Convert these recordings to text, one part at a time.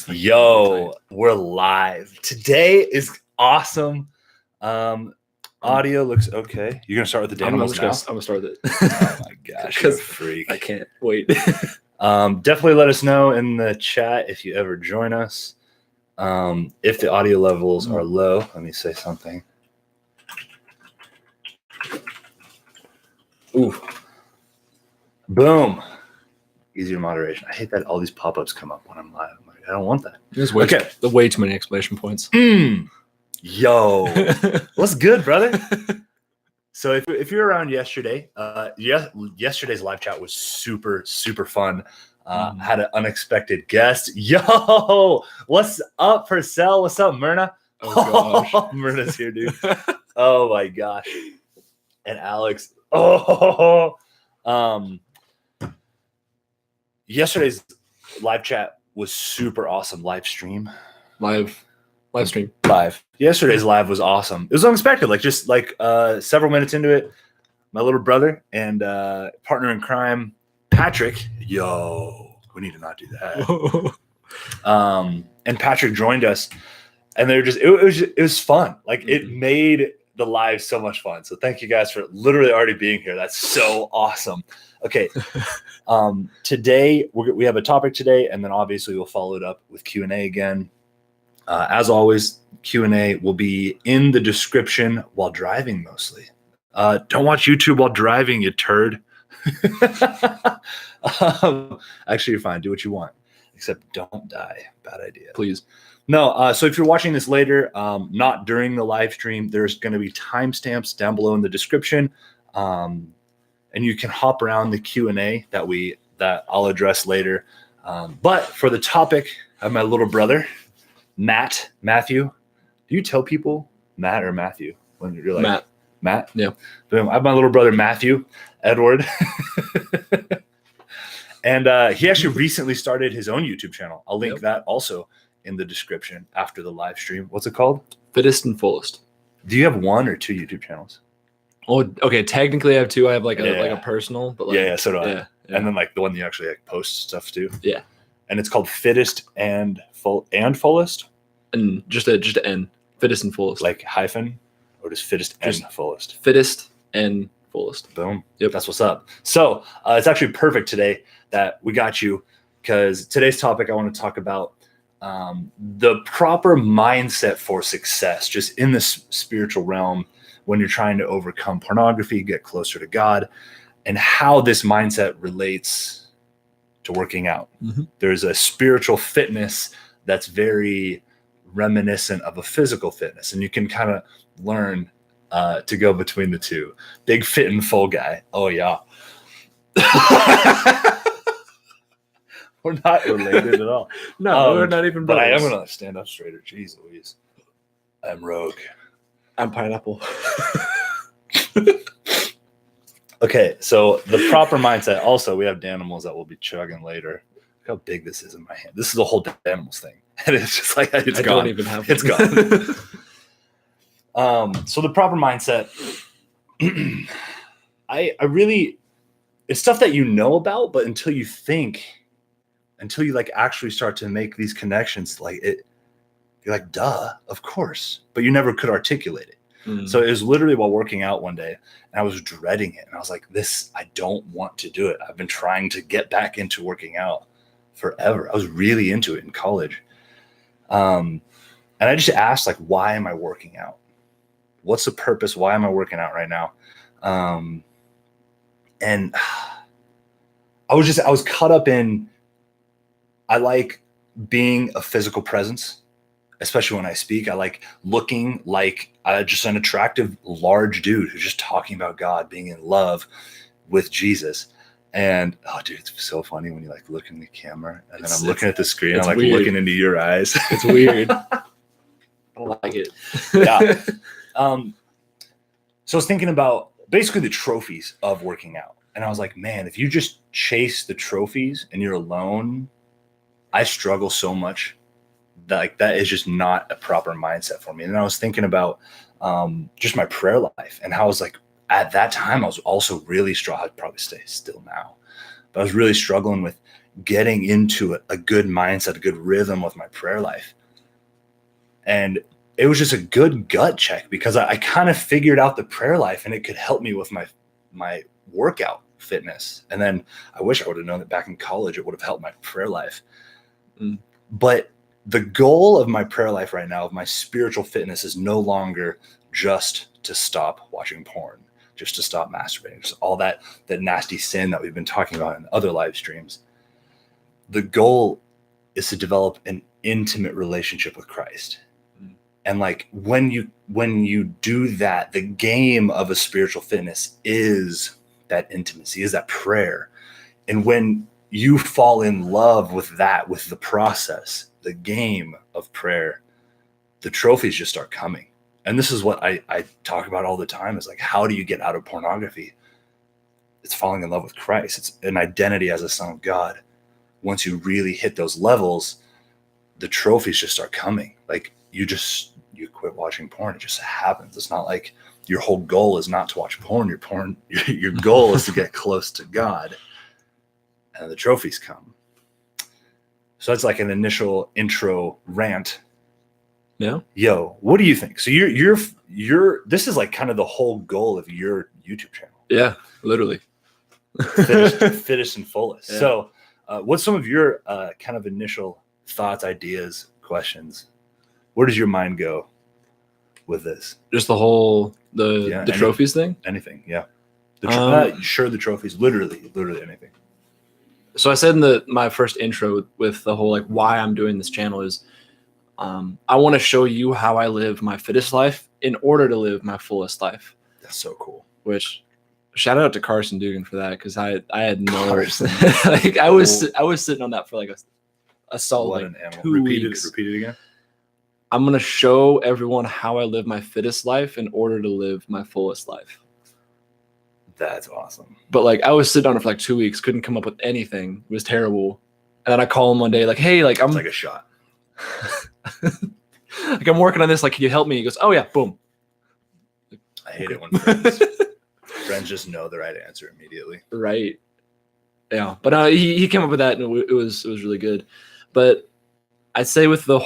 Yo, we're live. Today is awesome. Audio looks okay. You're gonna start with the demos now? I'm gonna start with it. Oh my gosh, you're a freak. I can't wait. Definitely let us know in the chat if you ever join us. If the audio levels are low, let me say something. Ooh. Boom. Easier moderation. I hate that all these pop-ups come up when I'm live. I'm like, I don't want that. There's way too many exclamation points. Yo. What's good, brother? So if you're around yesterday, yesterday's live chat was super, super fun. Had an unexpected guest. Yo, what's up, Purcell? What's up, Myrna? Oh, gosh. Myrna's here, dude. Oh, my gosh. And Alex. Oh, yesterday's live chat was super awesome. Live stream. Yesterday's live was awesome. It was unexpected. Just several minutes into it, my little brother and partner in crime, Patrick. Yo, we need to not do that. And Patrick joined us, and it was fun. It made the live so much fun. So thank you guys for literally already being here. That's so awesome. Okay. Today we have a topic today, and then obviously we'll follow it up with Q&A again. As always, Q&A will be in the description while driving mostly. Don't watch YouTube while driving, you turd. Actually, you're fine. Do what you want, except don't die. Bad idea. Please. No, so if you're watching this later, not during the live stream, there's going to be timestamps down below in the description. And you can hop around the Q&A that I'll address later. But for the topic, I have my little brother, Matthew. Do you tell people Matt or Matthew when you're like Matt? Yeah. Boom. I have my little brother Matthew, Edward. And he actually recently started his own YouTube channel. I'll link that also in the description after the live stream. What's it called? Fittest and Fullest. Do you have one or two YouTube channels? Oh, okay. Technically, I have two. I have a personal, but so do I. Yeah. And then the one you actually post stuff to. Yeah. And it's called Fittest and Fullest. And just an N. Fittest and Fullest. Hyphen, or just Fittest and Fullest. Fittest and Fullest. Boom. Yep. That's what's up. So it's actually perfect today that we got you, because today's topic I want to talk about the proper mindset for success, just in this spiritual realm when you're trying to overcome pornography, get closer to God, and how this mindset relates to working out. Mm-hmm. There's a spiritual fitness that's very reminiscent of a physical fitness, and you can kind of learn to go between the two. Big fit and full guy. Oh yeah. We're not related at all. No, we're not even brothers. But I am going to stand up straighter. Jeez Louise. I'm Rogue. I'm Pineapple. Okay, so the proper mindset. Also, we have Danimals that we'll be chugging later. Look how big this is in my hand. This is a whole Danimals thing. And it's just it's I gone. Don't even have It's gone. So the proper mindset, I really, it's stuff that you know about, but until you actually start to make these connections, you're like, duh, of course, but you never could articulate it. So it was literally while working out one day, and I was dreading it. And I was like, I don't want to do it. I've been trying to get back into working out forever. I was really into it in college. And I just asked, why am I working out? What's the purpose? Why am I working out right now? And I was caught up in, I like being a physical presence, especially when I speak. I like looking like just an attractive, large dude who's just talking about God, being in love with Jesus. And, oh, dude, it's so funny when you look in the camera, and then I'm looking at the screen. I'm weird. Looking into your eyes. It's weird. I don't like it. Yeah. So I was thinking about basically the trophies of working out. And I was like, man, if you just chase the trophies and you're alone, I struggle so much that that is just not a proper mindset for me. And I was thinking about just my prayer life, and how I was at that time, I was also really struggling. I'd probably stay still now, but I was really struggling with getting into a good mindset, a good rhythm with my prayer life. And it was just a good gut check because I kind of figured out the prayer life and it could help me with my workout fitness. And then I wish I would have known that back in college, it would have helped my prayer life. But the goal of my prayer life right now, of my spiritual fitness, is no longer just to stop watching porn, just to stop masturbating, just all that nasty sin that we've been talking about in other live streams. The goal is to develop an intimate relationship with Christ. And like when you do that, the game of a spiritual fitness is that intimacy, is that prayer. And when you fall in love with that, with the process, the game of prayer, the trophies just start coming. And this is what I talk about all the time, is like, how do you get out of pornography? It's falling in love with Christ. It's an identity as a son of God. Once you really hit those levels, the trophies just start coming. Like you quit watching porn. It just happens. It's not like your whole goal is not to watch porn. Your goal is to get close to God, and the trophies come. So that's like an initial intro rant. Yeah. Yo, what do you think? So you're this is like kind of the whole goal of your YouTube channel. Yeah, literally. Fittest and fullest. Yeah. So what's some of your kind of initial thoughts, ideas, questions? Where does your mind go with this? Just the trophies thing? Anything, yeah. The trophies, literally anything. So I said in my first intro with the whole like why I'm doing this channel is I want to show you how I live my fittest life in order to live my fullest life. That's so cool. Which shout out to Carson Dugan for that, because I had no like I was sitting on that for like a solid like 2 weeks. Repeat it again. I'm gonna show everyone how I live my fittest life in order to live my fullest life. That's awesome. But like I was sitting on it for like 2 weeks, couldn't come up with anything. It was terrible. And then I call him one day, like, hey, like It's like a shot. like I'm working on this, like, can you help me? He goes, oh yeah, boom. I hate it when friends just know the right answer immediately. Right. Yeah. But he came up with that, and it was really good. But I'd say with the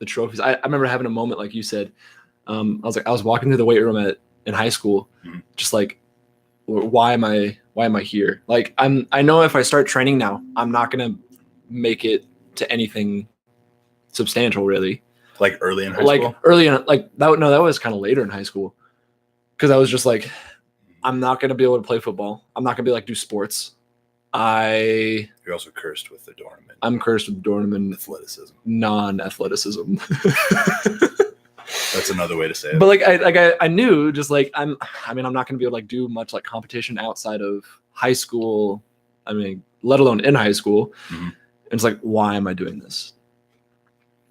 trophies, I remember having a moment, like you said. I was walking through the weight room in high school, just like, why am I here? Like I know if I start training now, I'm not gonna make it to anything substantial, really. Like early in high school? Like early in that was kind of later in high school, because I was just like, I'm not gonna be able to play football. I'm not gonna be able to do sports. You're also cursed with the Dornament. I'm cursed with Dornament athleticism. Non-athleticism. That's another way to say it. But like I knew, just like I'm not gonna be able to like do much like competition outside of high school. I mean, let alone in high school. Mm-hmm. And it's like, why am I doing this?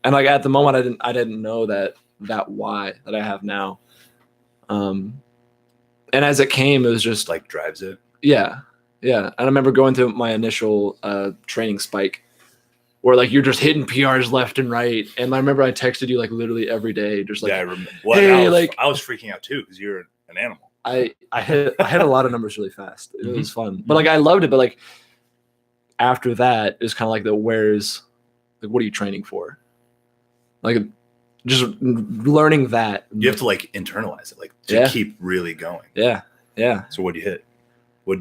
And like at the moment, I didn't know that why that I have now. And as it came, it was just like drives it. Yeah. Yeah. And I remember going through my initial training spike where like you're just hitting PRs left and right. And I remember I texted you like literally every day, just like, yeah, I remember. Well, hey, I was freaking out too because you're an animal. I hit a lot of numbers really fast. It was fun. But like I loved it. But like after that, it was kind of like what are you training for? Like just learning that. You have to like internalize it, like to keep really going. Yeah. Yeah. So what do you hit?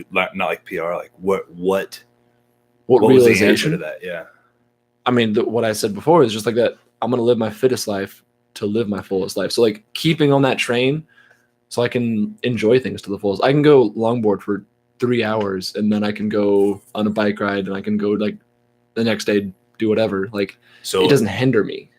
Not like PR, like what realization? Was the answer to that? Yeah. I mean, what I said before is just like that. I'm going to live my fittest life to live my fullest life. So like keeping on that train so I can enjoy things to the fullest. I can go longboard for 3 hours and then I can go on a bike ride and I can go like the next day, do whatever. Like, so it doesn't hinder me.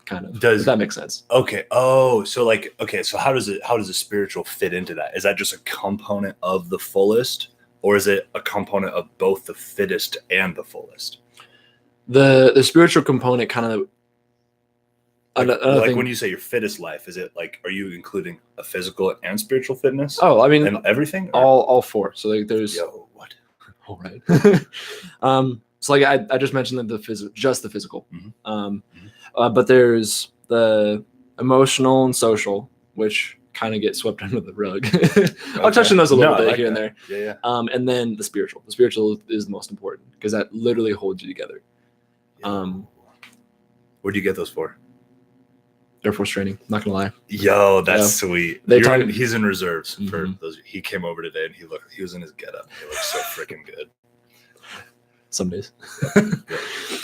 Kind of. Does that make sense? Okay. Oh, so like, okay. So how does the spiritual fit into that? Is that just a component of the fullest, or is it a component of both the fittest and the fullest? The spiritual component kind of. When you say your fittest life, is it like, are you including a physical and spiritual fitness? Oh, I mean, and everything. All four. So like, there's. Yo, what? All right. So like I just mentioned that just the physical. But there's the emotional and social, which kind of get swept under the rug. I'll touch on those a little bit here and there. Yeah. And then the spiritual. The spiritual is the most important because that literally holds you together. Where'd you get those for? Air Force training. Not gonna lie. Yo, that's sweet. He's in reserves for those. He came over today and he was in his getup. He looked so freaking good. Some days.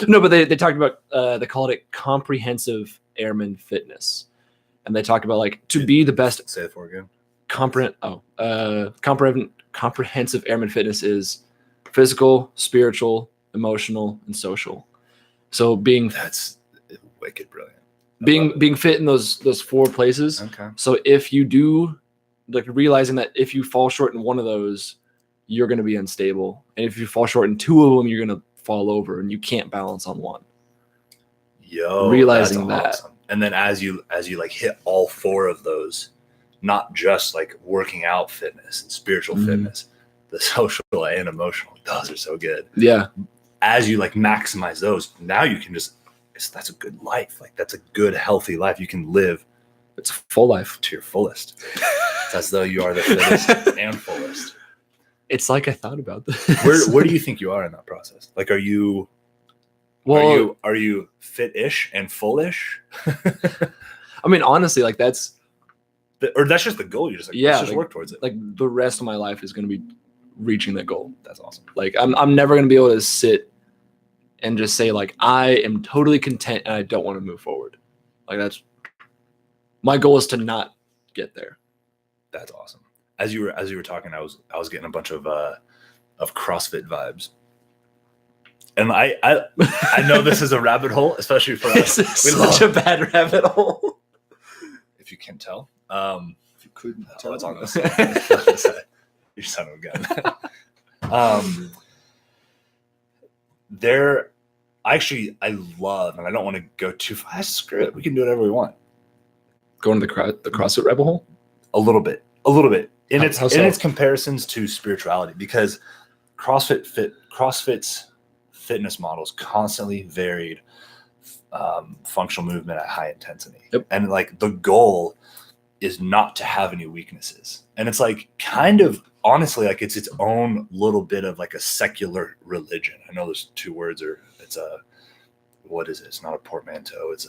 No, but they talked about they called it comprehensive airman fitness, and they talked about like to be the best. Say it for again. Comprehensive airman fitness is physical, spiritual, emotional, and social. So that's wicked brilliant. Being fit in those 4 places. Okay. So if you do, like, realizing that if you fall short in one of those, you're going to be unstable, and if you fall short in 2 of them, you're going to fall over, and you can't balance on one. Yo, realizing that, awesome. And then as you like hit all 4 of those, not just like working out fitness and spiritual fitness, the social and emotional, those are so good. Yeah. As you like maximize those, now you can that's a good life. Like that's a good, healthy life. You can live. It's a full life to your fullest. It's as though you are the fittest and fullest. It's like I thought about this. Where do you think you are in that process? Like, are you fit-ish and fullish? I mean, honestly, like that's just the goal. You're just like, let's just work towards it. Like the rest of my life is going to be reaching that goal. That's awesome. Like I'm never going to be able to sit and just say like I am totally content and I don't want to move forward. Like that's my goal is to not get there. That's awesome. As you were talking, I was getting a bunch of CrossFit vibes. And I know this is a rabbit hole, especially for us. This is such a bad rabbit hole. If you can tell. If you couldn't tell. That's on this. You're son of a gun. I love, and I don't want to go too far. Screw it. We can do whatever we want. Going to the CrossFit rabbit hole? A little bit. In its comparisons to spirituality, because CrossFit's fitness models constantly varied functional movement at high intensity. Yep. And like the goal is not to have any weaknesses. And it's like kind of honestly like it's its own little bit of like a secular religion. I know those 2 words what is it? It's not a portmanteau. It's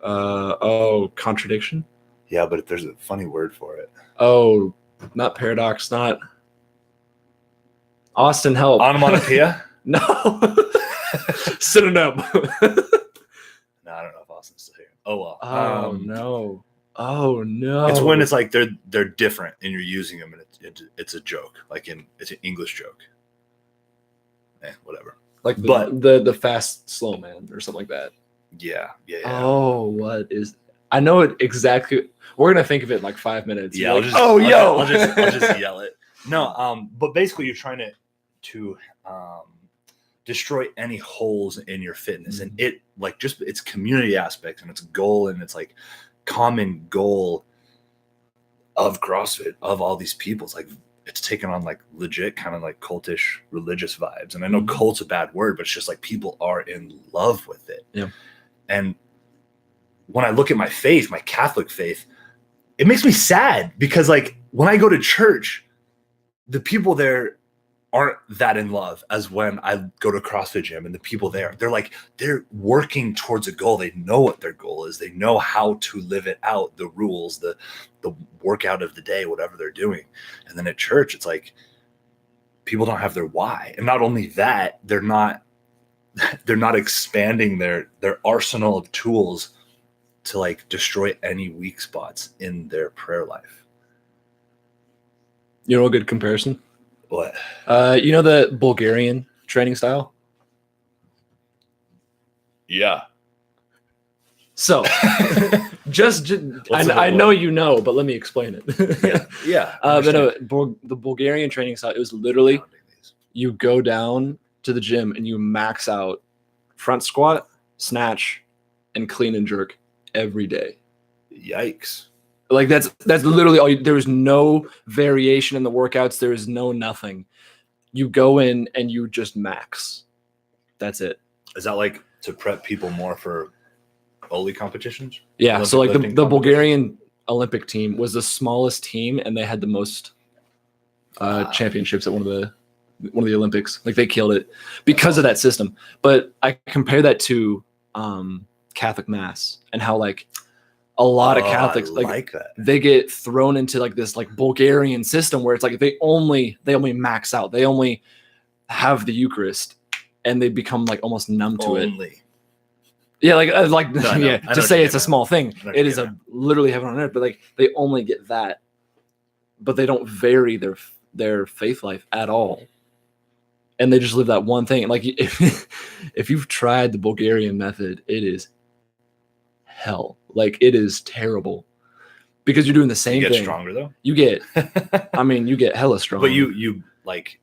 a contradiction. Yeah, but there's a funny word for it. Oh, not paradox, not Austin, help. Onomatopoeia? No. Synonym. No, I don't know if Austin's still here. Oh well. No. Oh no. It's when it's like they're different and you're using them and it's a joke. Like it's an English joke. Whatever. Like the fast slow man or something like that. Yeah. Oh, what is? I know it exactly. We're gonna think of it in like 5 minutes. Yeah. Like, I'll just yell it. No. But basically, you're trying to destroy any holes in your fitness, and it like just its community aspect and its goal and its like common goal of CrossFit of all these people. It's like it's taken on like legit kind of like cultish religious vibes. And I know cult's a bad word, but it's just like people are in love with it. Yeah. And when I look at my faith, my Catholic faith, it makes me sad because like when I go to church, the people there aren't that in love as when I go to CrossFit gym and the people there, they're working towards a goal. They know what their goal is. They know how to live it out, the rules, the workout of the day, whatever they're doing. And then at church, it's like people don't have their why. And not only that, they're not expanding their arsenal of tools to like destroy any weak spots in their prayer life. You know a good comparison? What? You know the Bulgarian training style? Yeah. So, I know you know, but let me explain it. Yeah. The Bulgarian training style, it was literally you go down to the gym and you max out front squat, snatch, and clean and jerk every day. Yikes. Like that's literally all. There is no variation in the workouts. There is no nothing. You go in and you just max. That's it. Is that like to prep people more for Oli competitions? Yeah. So like the Bulgarian Olympic team was the smallest team, and they had the most championships at one of the Olympics. Like they killed it because of that system. But I compare that to Catholic Mass and how like a lot of Catholics like that. they get thrown into like this like Bulgarian system where it's like they only max out. They only have the Eucharist and they become like almost numb to it. Yeah, to say it's a small thing. It is literally heaven on earth, but like they only get that. But they don't vary their faith life at all. And they just live that one thing. Like if you've tried the Bulgarian method, it is hell. Like it is terrible because you're doing the same thing. You get stronger though. You get hella strong. But you like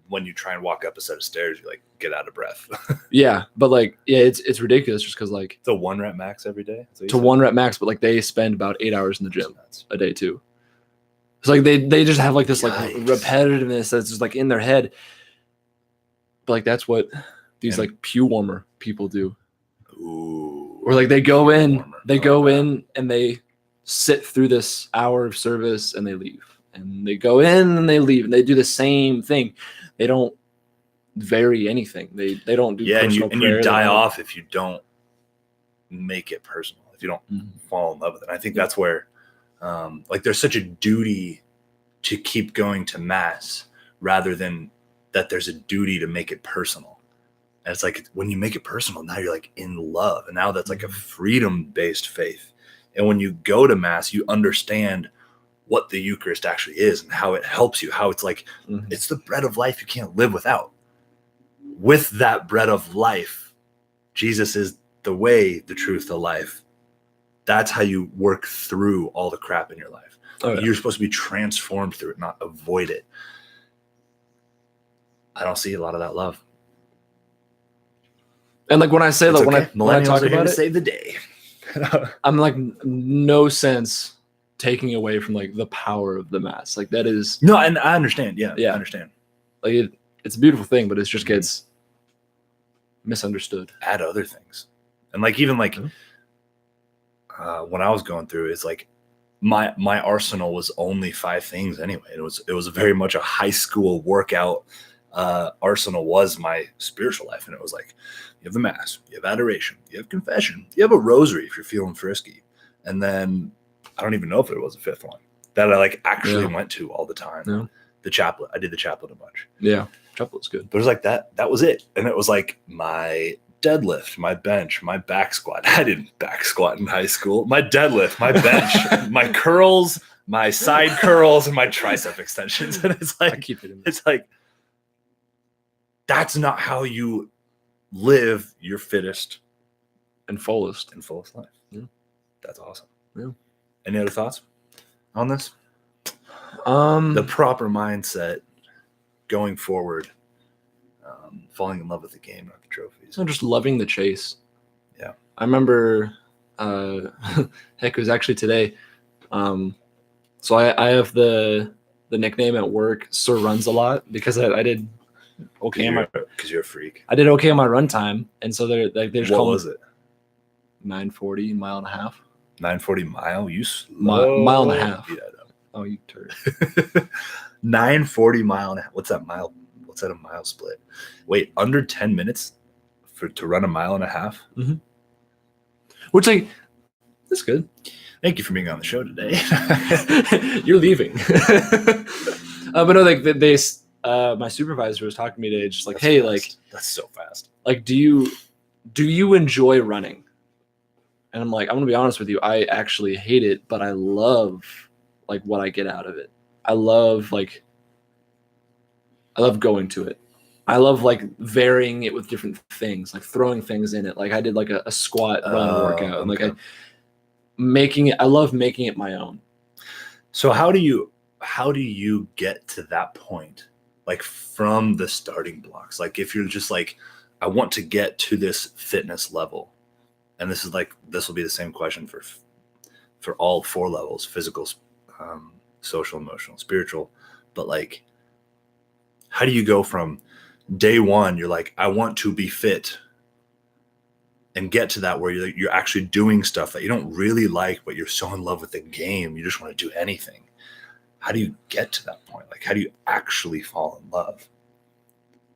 when you try and walk up a set of stairs, you like get out of breath. Yeah, but like it's ridiculous just because like it's a 1 rep max every day. To 1 rep max, but like they spend about 8 hours in the gym a day too. It's like they just have like this like repetitiveness that's just like in their head. But like that's what these like pew warmer people do. Ooh. Or like they go in and they sit through this hour of service and they leave. And they go in and they leave and they do the same thing. They don't vary anything. They don't do personal and you die off if you don't make it personal. If you don't fall in love with it. I think that's where like there's such a duty to keep going to mass rather than that there's a duty to make it personal. And it's like when you make it personal, now you're like in love. And now that's like a freedom-based faith. And when you go to mass, you understand what the Eucharist actually is and how it helps you, how it's like, it's the bread of life you can't live without. With that bread of life, Jesus is the way, the truth, the life. That's how you work through all the crap in your life. Oh, yeah. You're supposed to be transformed through it, not avoid it. I don't see a lot of that love. And like when I say that, when I talk about it, save the day. I'm like no sense taking away from like the power of the mass. Like that is no, and I understand. Yeah, I understand. Like it's a beautiful thing, but it just gets misunderstood. Add other things, and like even like when I was going through, it's like my arsenal was only 5 things anyway. It was very much a high school workout. Arsenal was my spiritual life, and it was like you have the mass, you have adoration, you have confession, you have a rosary if you're feeling frisky, and then I don't even know if there was a 5th one that I like actually went to all the time. Yeah. The chaplet, I did the chaplet a bunch. Yeah, chaplet's good. But it was like that was it, and it was like my deadlift, my bench, my back squat. I didn't back squat in high school. My deadlift, my bench, my curls, my side curls, and my tricep extensions. And it's like, I keep it in there. It's like, that's not how you live your fittest and fullest life. Yeah. That's awesome. Yeah. Any other thoughts on this? The proper mindset going forward, falling in love with the game, not the trophies. So just loving the chase. Yeah. I remember, it was actually today. So I have the nickname at work, Sir Runs a Lot, because I did okay because you're a freak. I did okay on my run time, and so they're just what was it? 9:40, mile and a half. 9:40 mile? You slow. Mile and a half. Yeah, I know. Oh, you turd. 9:40 mile and a half. What's that mile? What's that a mile split? Wait, under 10 minutes to run a mile and a half? Mm-hmm. Which like that's good. Thank you for being on the show today. You're leaving. But no, like they my supervisor was talking to me today, just like, hey, like that's so fast. Like, do you enjoy running? And I'm like, I'm gonna be honest with you, I actually hate it, but I love like what I get out of it. I love going to it. I love like varying it with different things, like throwing things in it. Like I did like a squat run workout, and like I love making it my own. So how do you get to that point? Like from the starting blocks, like if you're just like, I want to get to this fitness level, and this will be the same question for all 4 levels: physical, social, emotional, spiritual. But like, how do you go from day 1, you're like, I want to be fit, and get to that where you're actually doing stuff that you don't really like, but you're so in love with the game, you just want to do anything. How do you get to that point? Like, how do you actually fall in love?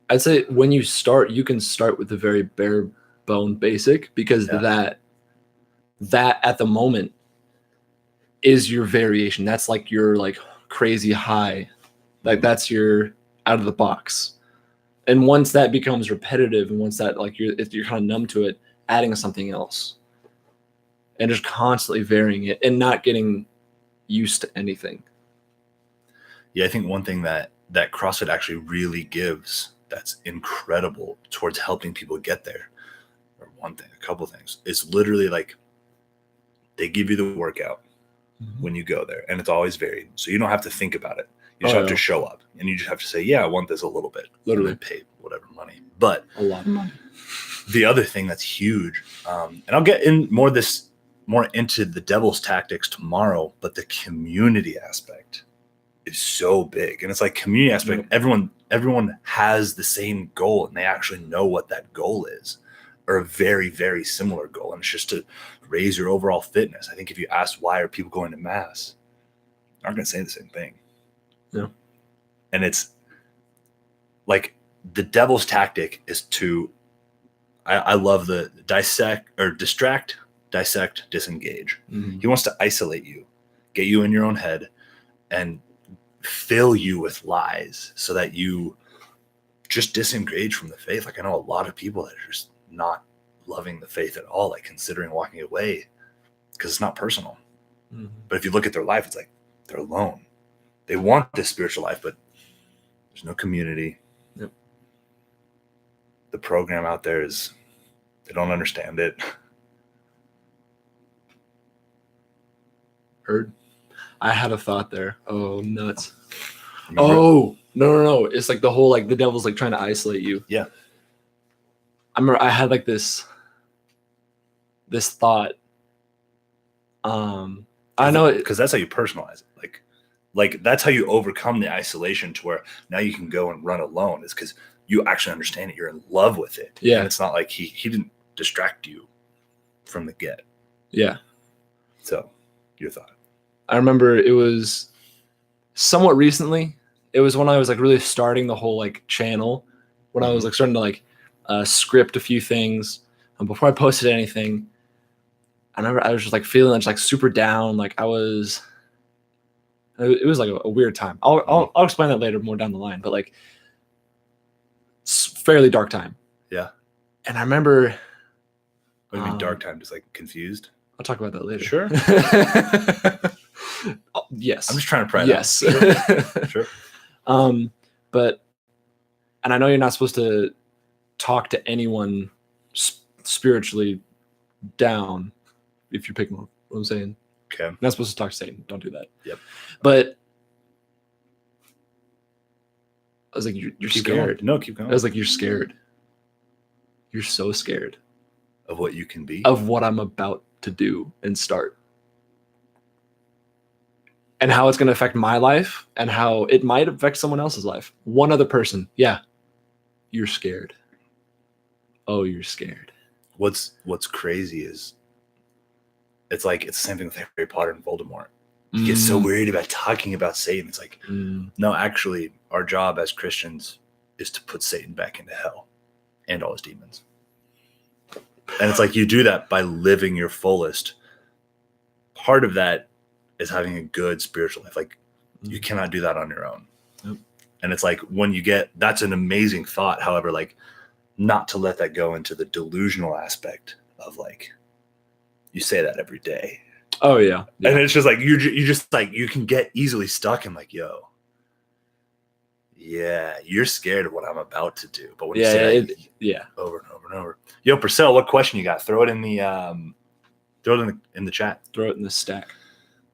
I'd say when you start, you can start with the very bare bone basic, because that at the moment is your variation. That's like your like crazy high. Like that's your out of the box. And once that becomes repetitive, and once that like you're kind of numb to it, adding something else and just constantly varying it and not getting used to anything. Yeah, I think one thing that CrossFit actually really gives that's incredible towards helping people get there, or a couple things, is literally like they give you the workout when you go there, and it's always varied. So you don't have to think about it. You just have to show up, and you just have to say, yeah, I want this a little bit. Literally. And then pay whatever money. But a lot of money. The other thing that's huge, and I'll get in more into the devil's tactics tomorrow, but the community aspect is so big. And it's like community aspect, everyone has the same goal, and they actually know what that goal is, or a very, very similar goal. And it's just to raise your overall fitness. I think if you ask why are people going to mass, they're not going to say the same thing. Yeah. And it's like the devil's tactic is to, I love the distract, dissect, disengage. He wants to isolate you, get you in your own head, and fill you with lies so that you just disengage from the faith. Like I know a lot of people that are just not loving the faith at all, like considering walking away because it's not personal. But if you look at their life, it's like they're alone. They want this spiritual life, but there's no community. Yep. The program out there they don't understand it. Heard. I had a thought there. Oh, nuts. Oh, no. It's like the whole, like the devil's like trying to isolate you. Yeah. I remember I had like this thought. I know it because that's how you personalize it. Like that's how you overcome the isolation to where now you can go and run alone, is because you actually understand it. You're in love with it. Yeah. And it's not like he didn't distract you from the get. Yeah. So your thought. I remember it was somewhat recently. It was when I was like really starting the whole like channel, when I was like starting to like script a few things. Before I posted anything, I remember I was just like feeling just like super down. Like it was like a weird time. I'll explain that later more down the line, but like it's fairly dark time. Yeah. And I remember. What do you mean dark time? Just like confused? I'll talk about that later. Sure. Yes. I'm just trying to pry yes. that. Sure. But, and I know you're not supposed to talk to anyone spiritually down, if you're picking what I'm saying. Okay. You're not supposed to talk to Satan. Don't do that. Yep. But I was like, you're keep scared. Going. No, keep going. I was like, you're scared. You're so scared. Of what you can be? Of what I'm about to do and start. And how it's going to affect my life and how it might affect someone else's life. One other person. Yeah. You're scared. Oh, you're scared. What's crazy is it's the same thing with Harry Potter and Voldemort. You get so worried about talking about Satan. It's like, no, actually, our job as Christians is to put Satan back into hell and all his demons. And it's like you do that by living your fullest. Part of that is having a good spiritual life. Like you cannot do that on your own. Yep. And it's like that's an amazing thought. However, like not to let that go into the delusional aspect of like, you say that every day. Oh yeah. And it's just like, you just like, you can get easily stuck in like, yo, yeah, you're scared of what I'm about to do. But when you say that over and over and over. Yo, Purcell, what question you got? Throw it in the in the chat. Throw it in the stack.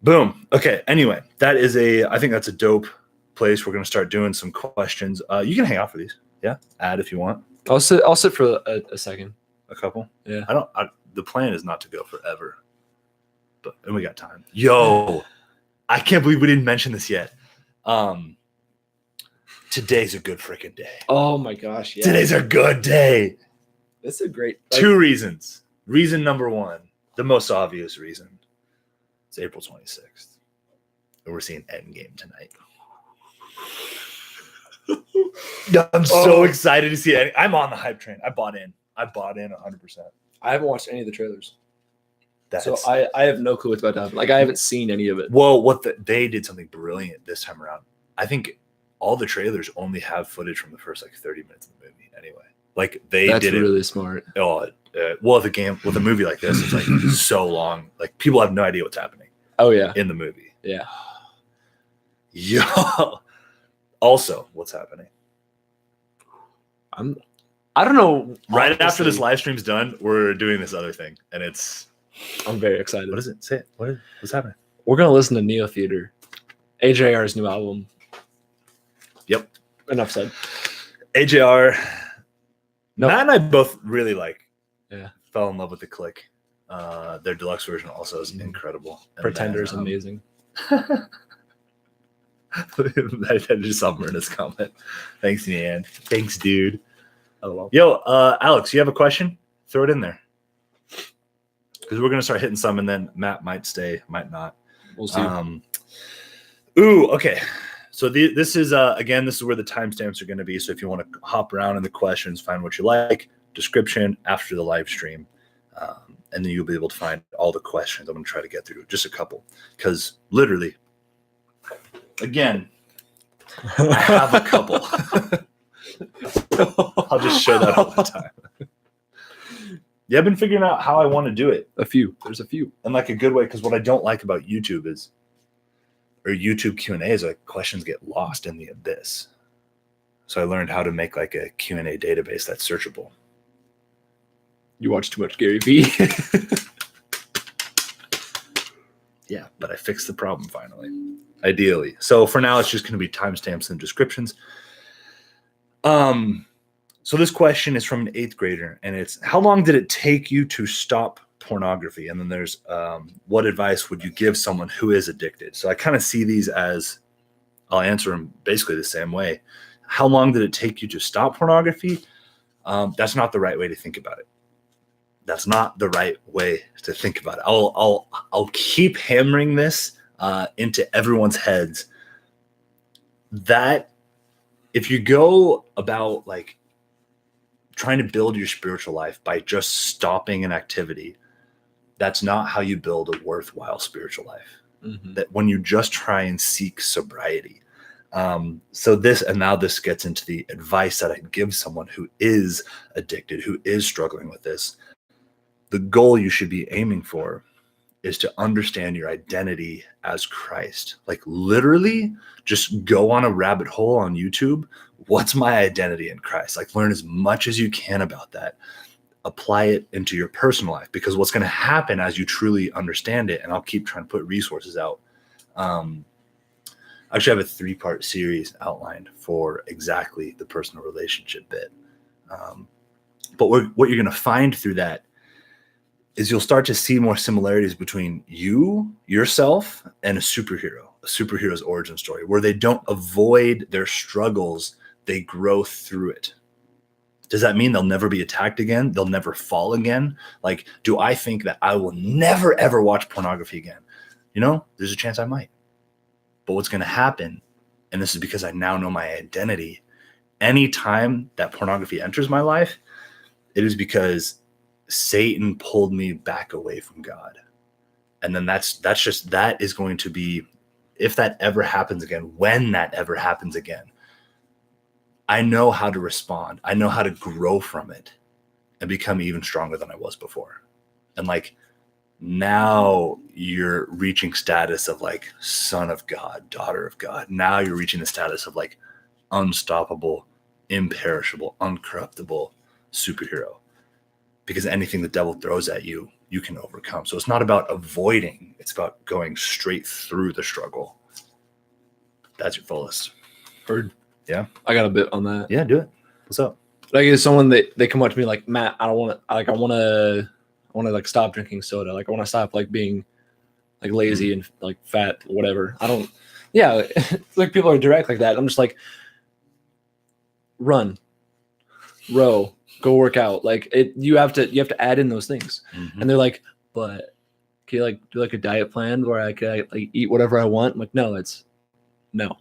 Boom. Okay. Anyway, I think that's a dope place. We're going to start doing some questions. You can hang out for these. Yeah. Add if you want. I'll sit for a second. A couple. Yeah. The plan is not to go forever, and we got time. Yo, I can't believe we didn't mention this yet. Today's a good freaking day. Oh my gosh. Yeah. Today's a good day. That's a great. 2 reasons. Reason number one, the most obvious reason, it's April 26th. And we're seeing Endgame tonight. I'm so excited to see it. I'm on the hype train. I bought in 100%. I haven't watched any of the trailers. That's, So I have no clue what's about to happen. Like, I haven't seen any of it. well, they did something brilliant this time around. I think all the trailers only have footage from the first like 30 minutes of the movie anyway. Like That's did it. really smart. Oh, with a movie like this, it's like so long. Like people have no idea what's happening. Oh yeah, in the movie. Yeah. Yeah. Also, what's happening? I don't know. Right after honestly. this live stream's done, we're doing this other thing, and I'm very excited. what is it? Say it. What's happening? We're gonna listen to Neo Theater, AJR's new album. Yep. Enough said. AJR. No. Matt and I both really fell in love with the Click. Their deluxe version also is incredible. And Pretender's then, amazing. I just saw Myrna's comment. Thanks, Ian. Thanks, dude. Oh, Yo, Alex, you have a question? Throw it in there. Because we're gonna start hitting some, and then Matt might stay, might not. We'll see. Okay. So this is again, this is where the timestamps are going to be. So if you want to hop around in the questions, find what you like, description after the live stream, and then you'll be able to find all the questions. I'm going to try to get through just a couple, because literally, again, I have a couple. I'll just show that all the time. Yeah, I've been figuring out how I want to do it. There's a few. In like a good way, because what I don't like about YouTube is, or YouTube Q&As, like questions get lost in the abyss. So I learned how to make like a Q&A database that's searchable. You watch too much Gary Vee. Yeah, but I fixed the problem finally, ideally. So for now, it's just going to be timestamps and descriptions. So this question is from an 8th grader, and it's, how long did it take you to stop pornography? And then there's what advice would you give someone who is addicted? So I kind of see these as, I'll answer them basically the same way. How long did it take you to stop pornography? That's not the right way to think about it. That's not the right way to think about it. I'll keep hammering this into everyone's heads, that if you go about like trying to build your spiritual life by just stopping an activity, that's not how you build a worthwhile spiritual life. Mm-hmm. That when you just try and seek sobriety. So this gets into the advice that I give someone who is addicted, who is struggling with this. The goal you should be aiming for is to understand your identity as Christ. Like literally just go on a rabbit hole on YouTube. What's my identity in Christ? Like learn as much as you can about that. Apply it into your personal life, because what's going to happen as you truly understand it, and I'll keep trying to put resources out. I actually have a 3-part series outlined for exactly the personal relationship bit. But what you're going to find through that is you'll start to see more similarities between yourself, and a superhero's origin story, where they don't avoid their struggles, they grow through it. Does that mean they'll never be attacked again? They'll never fall again? Like, do I think that I will never, ever watch pornography again? You know, there's a chance I might. But what's going to happen, and this is because I now know my identity, anytime that pornography enters my life, it is because Satan pulled me back away from God. And then that is going to be, if that ever happens again, when that ever happens again, I know how to respond. I know how to grow from it and become even stronger than I was before. And like, now you're reaching status of like son of God, daughter of God. Now you're reaching the status of like unstoppable, imperishable, uncorruptible superhero. Because anything the devil throws at you, you can overcome. So it's not about avoiding, it's about going straight through the struggle. That's your fullest. Heard. Yeah. I got a bit on that. Yeah, do it. What's up? Like, if someone they come up to me like, Matt, I want to like stop drinking soda. Like I want to stop like being like lazy and like fat, whatever. It's like people are direct like that. I'm just like, run, row, go work out. Like you have to add in those things. Mhm. And they're like, but can you like do like a diet plan where I can like eat whatever I want? I'm like, no, it's no.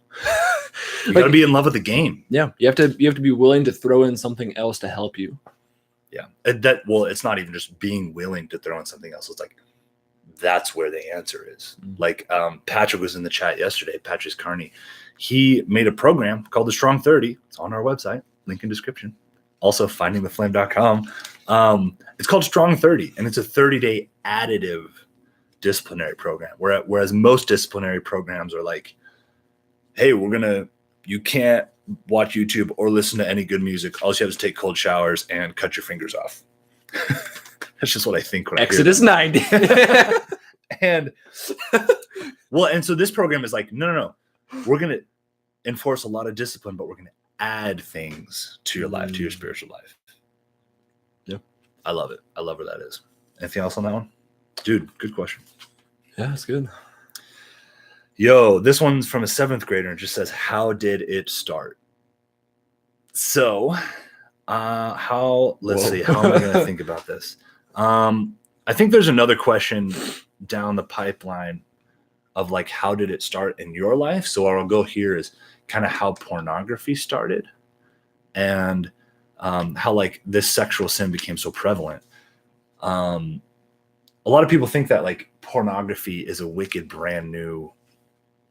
You got to be in love with the game. Yeah, you have to be willing to throw in something else to help you. Yeah. Well, it's not even just being willing to throw in something else. It's like, that's where the answer is. Like Patrick was in the chat yesterday, Patrick Carney. He made a program called the Strong 30. It's on our website, link in description. Also findingtheflame.com. It's called Strong 30, and it's a 30-day additive disciplinary program. Whereas most disciplinary programs are like, hey, you can't watch YouTube or listen to any good music. All you have is take cold showers and cut your fingers off. That's just what I think. When Exodus 90. And so this program is like, no. We're going to enforce a lot of discipline, but we're going to add things to your life, to your spiritual life. Yeah. I love it. I love where that is. Anything else on that one? Dude, good question. Yeah, it's good. Yo, this one's from a 7th grader and just says, how did it start? So, let's see, how am I going to think about this? I think there's another question down the pipeline of like, how did it start in your life? So what I'll go here is kind of how pornography started and how like this sexual sin became so prevalent. A lot of people think that like pornography is a wicked brand new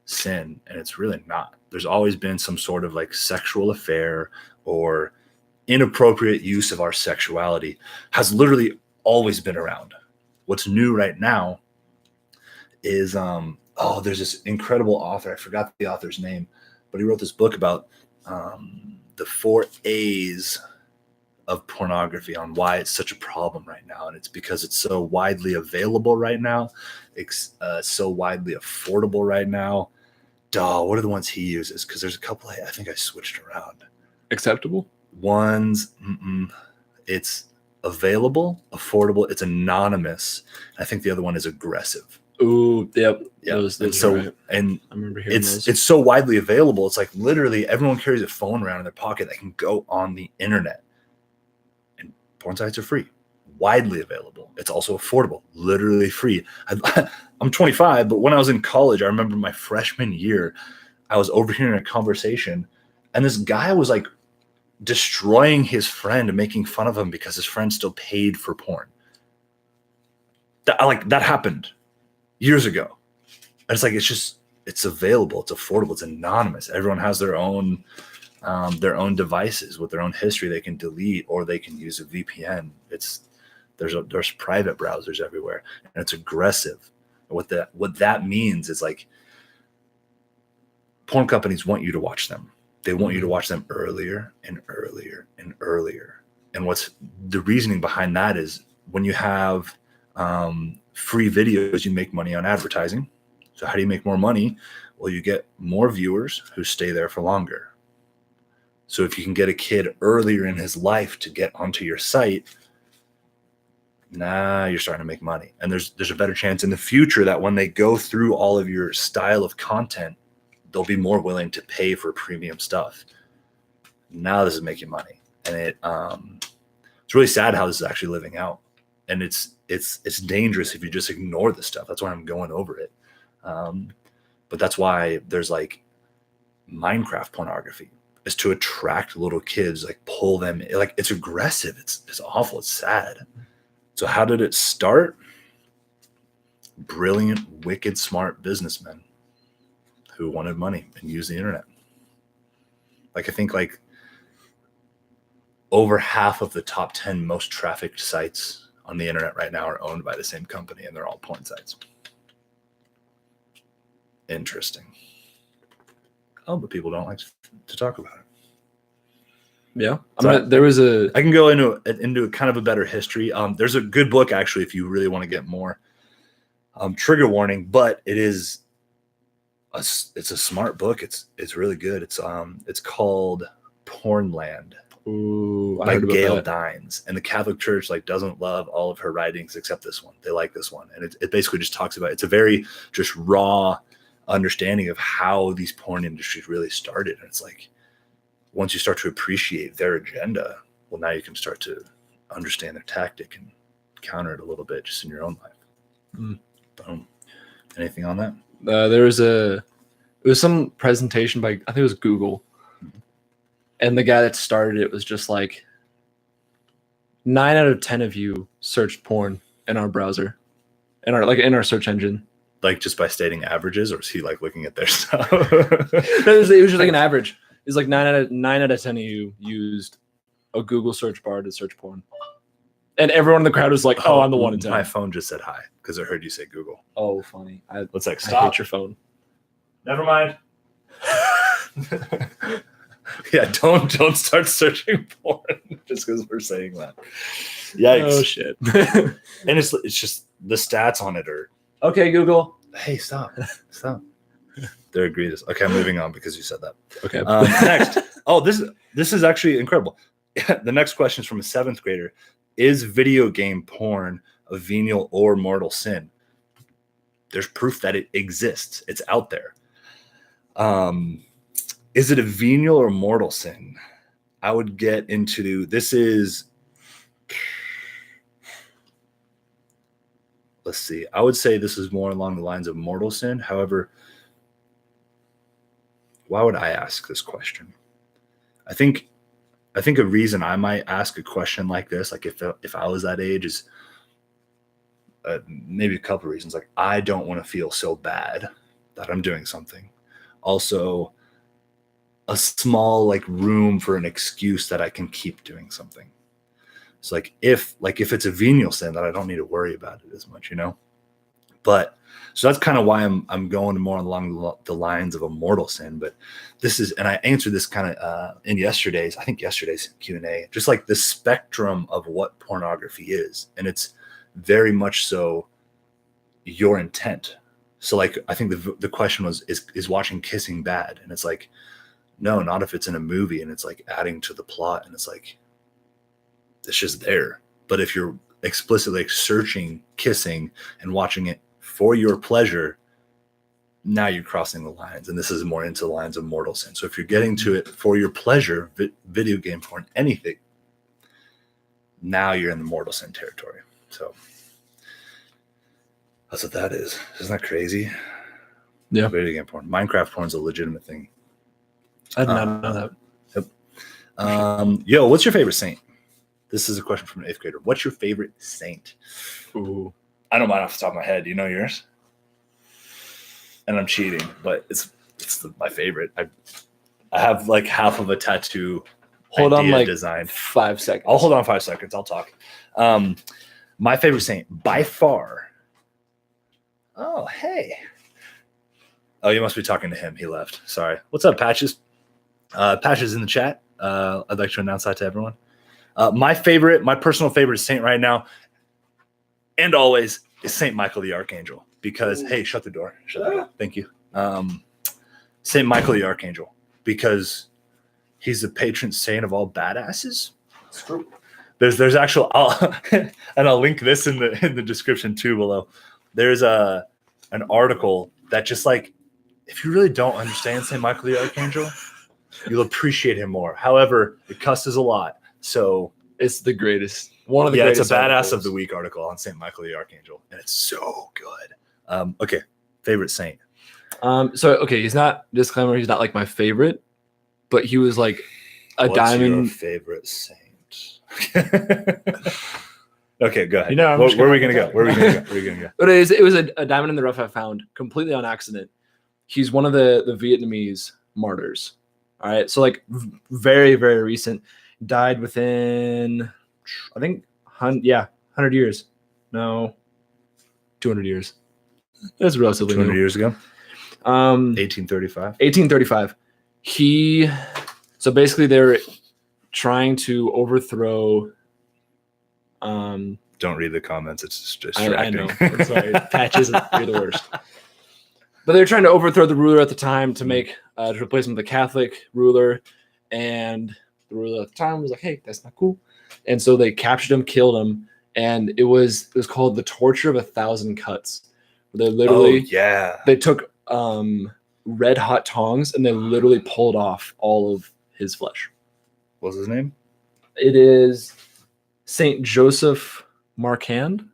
sin, and it's really not. There's always been some sort of like sexual affair or inappropriate use of our sexuality has literally always been around. What's new right now is there's this incredible author. I forgot the author's name, but he wrote this book about the 4 A's of pornography, on why it's such a problem right now. And it's because it's so widely available right now. It's so widely affordable right now. What are the ones he uses? Because there's a couple I think I switched around. Acceptable? One's it's available, affordable, it's anonymous. I think the other one is aggressive. Ooh, yep. Yeah. Those and so right. and I remember hearing those. it's so widely available. It's like literally everyone carries a phone around in their pocket that can go on the internet. And porn sites are free, widely available. It's also affordable, literally free. I'm 25, but when I was in college, I remember my freshman year, I was overhearing a conversation, and this guy was like destroying his friend and making fun of him because his friend still paid for porn. That happened years ago. And it's like, it's available, it's affordable, it's anonymous. Everyone has their own devices with their own history they can delete, or they can use a VPN. There's private browsers everywhere, and it's aggressive. What that means is like porn companies want you to watch them. They want you to watch them earlier and earlier and earlier. And what's the reasoning behind that is when you have free videos, you make money on advertising. So how do you make more money? Well, you get more viewers who stay there for longer. So if you can get a kid earlier in his life to get onto your site, you're starting to make money. And there's a better chance in the future that when they go through all of your style of content, they'll be more willing to pay for premium stuff. Now this is making money. And it's really sad how this is actually living out. And it's dangerous if you just ignore this stuff. That's why I'm going over it. But that's why there's like Minecraft pornography, is to attract little kids, like pull them in. Like it's aggressive. It's awful. It's sad. So how did it start? Brilliant, wicked, smart businessmen who wanted money and used the internet. Like I think like over half of the top 10 most trafficked sites on the internet right now are owned by the same company, and they're all porn sites. Interesting. Oh, but people don't like to talk about it. Yeah. So I can go into a kind of a better history. There's a good book actually if you really want to get more. Trigger warning, but it's a smart book. It's really good. It's called Pornland. Ooh, by Gail Dines. And the Catholic Church like doesn't love all of her writings except this one. They like this one. And it basically just talks about, it's a very just raw understanding of how these porn industries really started. And it's like, once you start to appreciate their agenda, well, now you can start to understand their tactic and counter it a little bit just in your own life. Boom. Anything on that? It was some presentation by, I think it was Google. And the guy that started it was just like, 9 out of 10 of you searched porn in our browser, in our search engine. Like just by stating averages, or is he like looking at their stuff? It was just like an average. It's like 9 out of 10 of you used a Google search bar to search porn. And everyone in the crowd was like, "Oh, I'm the one in 10." My phone just said hi because I heard you say Google. Oh, funny. Let's like I stop. hate your phone. Never mind. Yeah, don't start searching porn just because we're saying that. Yikes. Oh shit. And it's just the stats on it are. Okay, Google. Hey, stop. They're egregious. Okay, I'm moving on because you said that. Okay. Next. Oh, this is actually incredible. The next question is from a 7th grader. Is video game porn a venial or mortal sin? There's proof that it exists. It's out there. Is it a venial or mortal sin? I would get into this is. Let's see. I would say this is more along the lines of mortal sin. However, why would I ask this question? I think a reason I might ask a question like this, like if I was that age, is maybe a couple of reasons. Like, I don't want to feel so bad that I'm doing something. Also, a small like room for an excuse that I can keep doing something. So like if it's a venial sin, that I don't need to worry about it as much, But so that's kind of why I'm going more along the lines of a mortal sin. But this is, and I answered this kind of in yesterday's Q&A, just like the spectrum of what pornography is, and it's very much so your intent. So like I think the question was, is watching kissing bad? And it's like, no, not if it's in a movie and it's like adding to the plot, and it's like it's just there. But if you're explicitly searching kissing and watching it for your pleasure, now you're crossing the lines, and this is more into the lines of mortal sin. So if you're getting to it for your pleasure, video game porn, anything, now you're in the mortal sin territory. So that's what that is. Isn't that crazy? Yeah. Video game porn. Minecraft porn is a legitimate thing. I did not know that. Yep. Yo, what's your favorite saint? This is a question from an 8th grader. What's your favorite saint? Ooh. I know mine off the top of my head. Do you know yours? And I'm cheating, but it's my favorite. I have like half of a tattoo. Hold on, like designed. 5 seconds. I'll hold on 5 seconds. I'll talk. My favorite saint by far. Oh, hey. Oh, you must be talking to him. He left. Sorry. What's up, Patches? Patches in the chat. I'd like to announce that to everyone. My personal favorite saint right now, and always, is Saint Michael the Archangel. Because, hey, shut the door. Thank you. Saint Michael the Archangel. Because he's the patron saint of all badasses. It's true. There's actual, and I'll link this in the description too below. There's an article that just like, if you really don't understand Saint Michael the Archangel, you'll appreciate him more. However, it cusses a lot. So it's the greatest. One of the greatest. It's a Badass of the Week article on Saint Michael the Archangel, and it's so good. Okay, favorite saint. He's not, disclaimer, he's not like my favorite, but he was like What's diamond. Your favorite saint? Okay, go ahead. Where are we gonna go? But it was a diamond in the rough I found completely on accident. He's one of the Vietnamese martyrs. All right, so like very, very recent. Died within, I think, 100 years. No, 200 years. That's relatively 200 new. years ago. 1835. 1835. So basically they're trying to overthrow. Don't read the comments. It's just distracting. I know. I'm sorry. Patches, you're the worst. But they're trying to overthrow the ruler at the time to make to replace him with a Catholic ruler, and the ruler at the time was like, "Hey, that's not cool," and so they captured him, killed him, and it was called the torture of 1,000 cuts. They literally, they took red hot tongs and they literally pulled off all of his flesh. What was his name? It is Saint Joseph Marquand.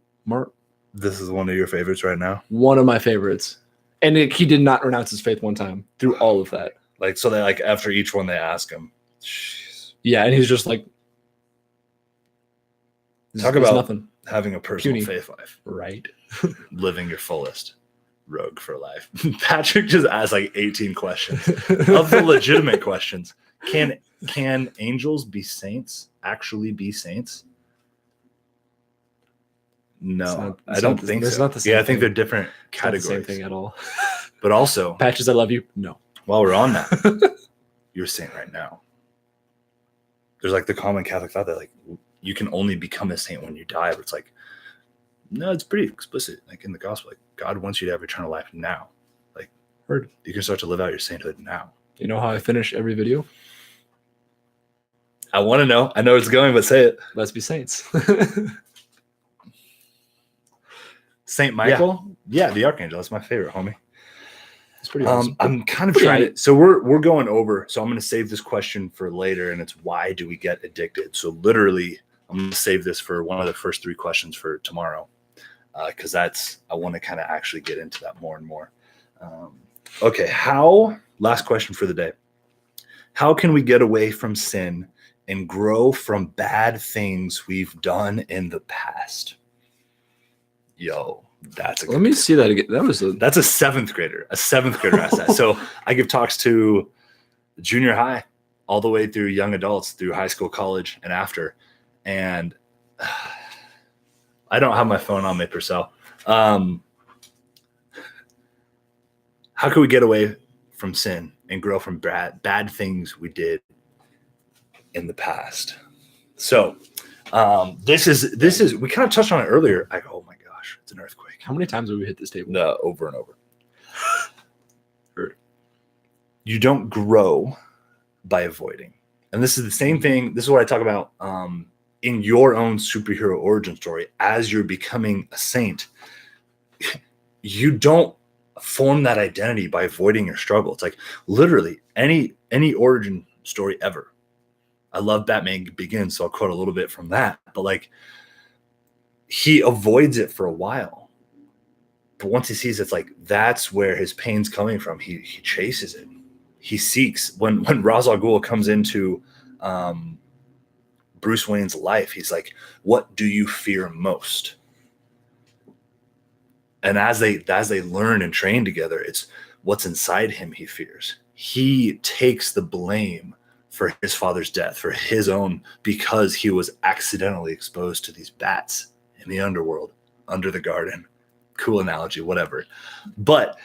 This is one of your favorites right now. One of my favorites. And he did not renounce his faith one time through all of that. Like, so they like after each one they ask him. Jeez. Yeah, and he's just like, Talk there's about nothing. having a personal Puny. faith life. Right. Living your fullest. Rogue for life. Patrick just asked like 18 questions. Of the legitimate questions. Can angels be saints? Actually be saints? No, I don't think so. Not the same Yeah, I think thing. they're different It's not the categories. same thing at all. But also, Patches, I love you. No. while we're on that, you're a saint right now. There's like the common Catholic thought that like you can only become a saint when you die, but it's like, no, it's pretty explicit. Like in the gospel, like God wants you to have eternal life now. Like, Heard. You can start to live out your sainthood now. You know how I finish every video? I want to know. I know where it's going, but say it. Let's be saints. Saint Michael? Yeah, the Archangel. That's my favorite, homie. It's pretty awesome. I'm kind of Pretty trying light. to. So we're going over. So I'm going to save this question for later, and it's why do we get addicted? So literally, I'm going to save this for one of the first 3 questions for tomorrow, because I want to kind of actually get into that more and more. Okay, last question for the day. How can we get away from sin and grow from bad things we've done in the past? Yo, that's a Let me see that again. That's a 7th grader. A 7th grader asked that. So I give talks to junior high all the way through young adults, through high school, college, and after. And I don't have my phone on me, Purcell. How can we get away from sin and grow from bad things we did in the past? So this is we kind of touched on it earlier. Oh my gosh, it's an earthquake. How many times have we hit this table? No, over and over. You don't grow by avoiding. And this is the same thing. This is what I talk about in your own superhero origin story. As you're becoming a saint, you don't form that identity by avoiding your struggle. It's like literally any origin story ever. I love Batman Begins, so I'll quote a little bit from that. But like, he avoids it for a while. But once he sees it's like that's where his pain's coming from, he chases it. He seeks. When Ra's al Ghul comes into Bruce Wayne's life, he's like, "What do you fear most?" And as they learn and train together, it's what's inside him he fears. He takes the blame for his father's death, for his own, because he was accidentally exposed to these bats in the underworld, under the garden. Cool analogy, whatever. But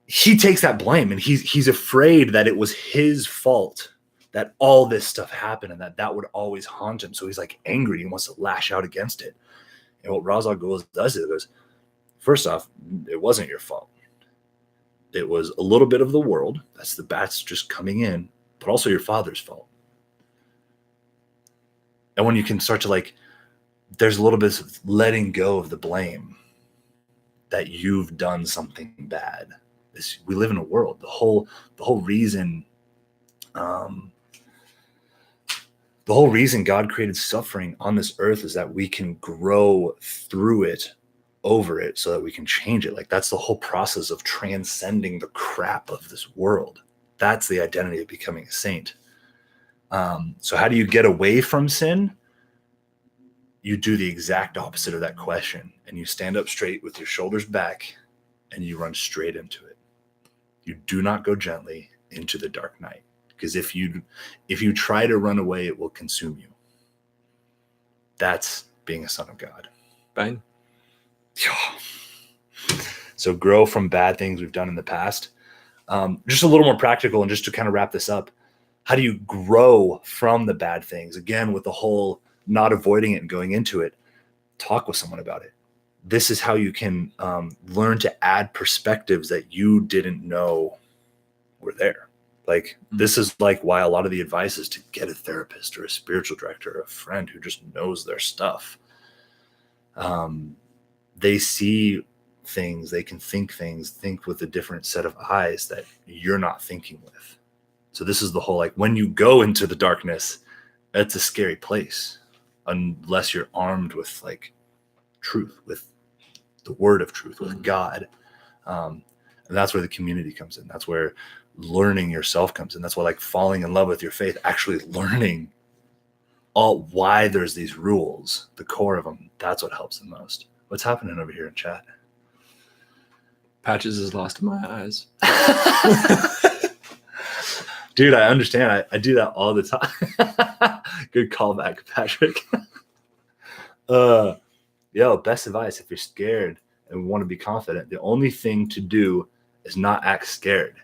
he takes that blame, and he's afraid that it was his fault that all this stuff happened, and that would always haunt him. So he's like angry and wants to lash out against it. And what Ra's al Ghul does is it goes, first off, it wasn't your fault. It was a little bit of the world. That's the bats just coming in, but also your father's fault. And when you can start to like, there's a little bit of letting go of the blame that you've done something bad. We live in a world. The whole reason God created suffering on this earth is that we can grow through it, over it, so that we can change it. Like that's the whole process of transcending the crap of this world. That's the identity of becoming a saint. So how do you get away from sin? You do the exact opposite of that question, and you stand up straight with your shoulders back, and you run straight into it. You do not go gently into the dark night, because if you try to run away, it will consume you. That's being a son of God. Bang. So grow from bad things we've done in the past. Just a little more practical, and just to kind of wrap this up, how do you grow from the bad things? Again, with the whole not avoiding it and going into it, talk with someone about it. This is how you can learn to add perspectives that you didn't know were there. Like this is like why a lot of the advice is to get a therapist or a spiritual director or a friend who just knows their stuff. They see things, they can think with a different set of eyes that you're not thinking with. So this is the whole, like when you go into the darkness, it's a scary place unless you're armed with like truth, with the word of truth, with God. And that's where the community comes in. That's where learning yourself comes in. That's why like falling in love with your faith, actually learning all why there's these rules, the core of them. That's what helps the most. What's happening over here in chat? Patches is lost in my eyes. Dude, I understand. I do that all the time. Good callback, Patrick. Best advice if you're scared and want to be confident, the only thing to do is not act scared.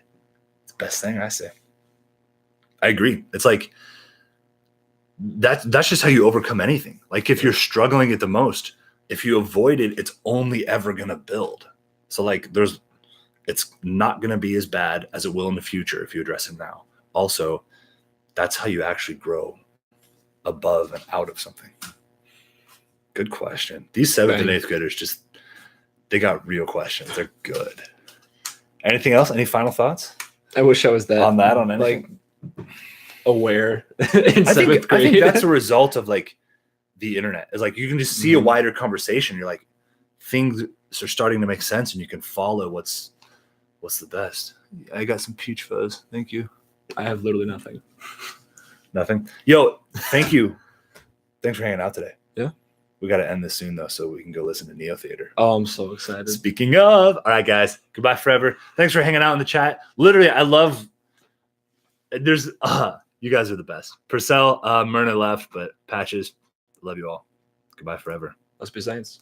It's the best thing I say. I agree. It's like that's just how you overcome anything. Like if you're struggling at the most, if you avoid it, it's only ever gonna build. So like it's not gonna be as bad as it will in the future if you address it now. Also, that's how you actually grow above and out of something. Good question. These 7th and 8th graders they got real questions. They're good. Anything else? Any final thoughts? I wish I was that On anything? like aware in I 7th grade. think that's a result of like the internet. It's like you can just see a wider conversation. You're like, things are starting to make sense and you can follow what's the best. I got some peach fuzz. Thank you. I have literally nothing. Nothing. Yo, thank you. Thanks for hanging out today. Yeah. We got to end this soon though, so we can go listen to Neo Theater. Oh, I'm so excited. Speaking of, all right, guys, goodbye forever. Thanks for hanging out in the chat. Literally, I love. You guys are the best. Purcell, Myrna left, but Patches, love you all. Goodbye forever. Let's be saints.